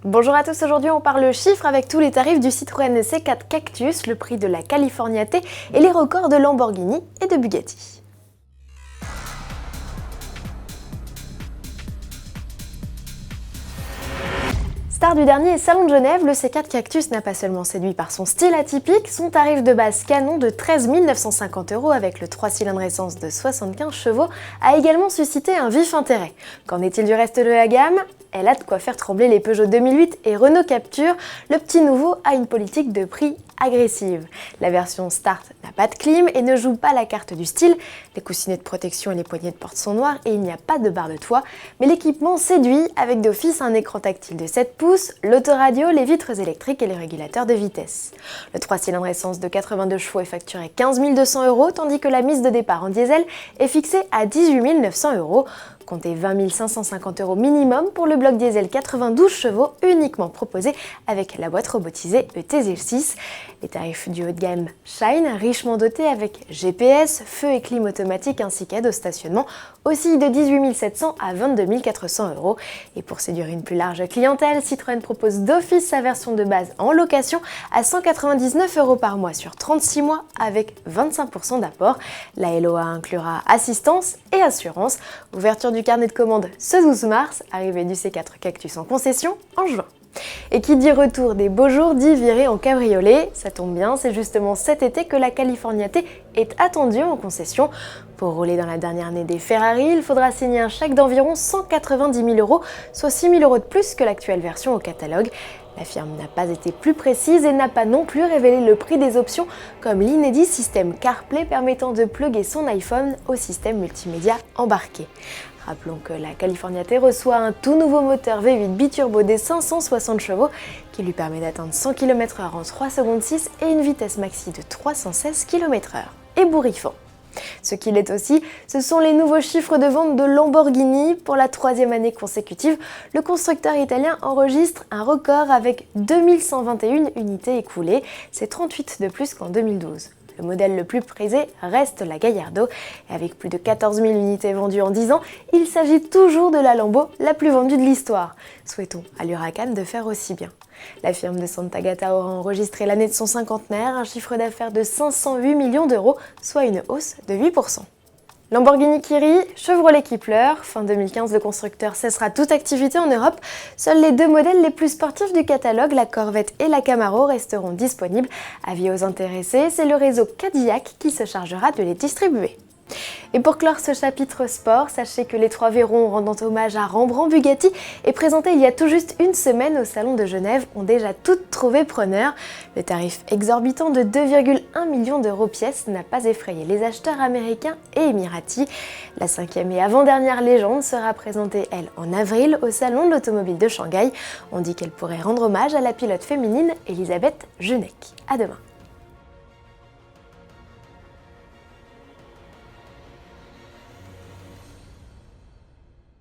Bonjour à tous, aujourd'hui on parle chiffres avec tous les tarifs du Citroën C4 Cactus, le prix de la California T et les records de Lamborghini et de Bugatti. Star du dernier Salon de Genève, le C4 Cactus n'a pas seulement séduit par son style atypique, son tarif de base canon de 13 950 € avec le 3 cylindres essence de 75 chevaux a également suscité un vif intérêt. Qu'en est-il du reste de la gamme ? Elle a de quoi faire trembler les Peugeot 2008 et Renault Captur, le petit nouveau a une politique de prix agressive. La version Start n'a pas de clim et ne joue pas la carte du style, les coussinets de protection et les poignées de porte sont noirs et il n'y a pas de barre de toit, mais l'équipement séduit avec d'office un écran tactile de 7 pouces, l'autoradio, les vitres électriques et les régulateurs de vitesse. Le 3 cylindres essence de 82 chevaux est facturé 15 200 € tandis que la mise de départ en diesel est fixée à 18 900 €. Comptez 20 550 € minimum pour le bloc diesel 92 chevaux uniquement proposé avec la boîte robotisée ETZ6. Les tarifs du haut de gamme Shine, richement dotés avec GPS, feu et clim automatique ainsi qu'aide au stationnement, oscillent de 18 700 à 22 400 €. Et pour séduire une plus large clientèle, Citroën propose d'office sa version de base en location à 199 € par mois sur 36 mois avec 25% d'apport. La LOA inclura assistance et assurance. Ouverture du carnet de commande ce 12 mars, arrivée du C4 Cactus en concession en juin. Et qui dit retour des beaux jours dit virée en cabriolet. Ça tombe bien, c'est justement cet été que la California T est attendue en concession. Pour rouler dans la dernière année des Ferrari, il faudra signer un chèque d'environ 190 000 €, soit 6 000 € de plus que l'actuelle version au catalogue. La firme n'a pas été plus précise et n'a pas non plus révélé le prix des options comme l'inédit système CarPlay permettant de plugger son iPhone au système multimédia embarqué. Rappelons que la California T reçoit un tout nouveau moteur V8 biturbo des 560 chevaux qui lui permet d'atteindre 100 km/h en 3 secondes 6 et une vitesse maxi de 316 km/h. Ébouriffant. Ce qu'il est aussi, ce sont les nouveaux chiffres de vente de Lamborghini. Pour la 3e année consécutive, le constructeur italien enregistre un record avec 2121 unités écoulées, c'est 38 de plus qu'en 2012. Le modèle le plus prisé reste la Gallardo, et avec plus de 14 000 unités vendues en 10 ans, il s'agit toujours de la Lambo la plus vendue de l'histoire. Souhaitons à l'Huracan de faire aussi bien. La firme de Sant'Agata aura enregistré l'année de son cinquantenaire, un chiffre d'affaires de 508 millions €, soit une hausse de 8%. Lamborghini qui rit, Chevrolet qui pleure. Fin 2015, le constructeur cessera toute activité en Europe. Seuls les deux modèles les plus sportifs du catalogue, la Corvette et la Camaro, resteront disponibles. Avis aux intéressés, c'est le réseau Cadillac qui se chargera de les distribuer. Et pour clore ce chapitre sport, sachez que les Trois Vairons, rendant hommage à Rembrandt Bugatti et présenté il y a tout juste une semaine au Salon de Genève, ont déjà toutes trouvé preneur. Le tarif exorbitant de 2,1 millions € pièce n'a pas effrayé les acheteurs américains et émiratis. La 5e et avant-dernière légende sera présentée, elle, en avril au Salon de l'Automobile de Shanghai. On dit qu'elle pourrait rendre hommage à la pilote féminine Elisabeth Junek. À demain.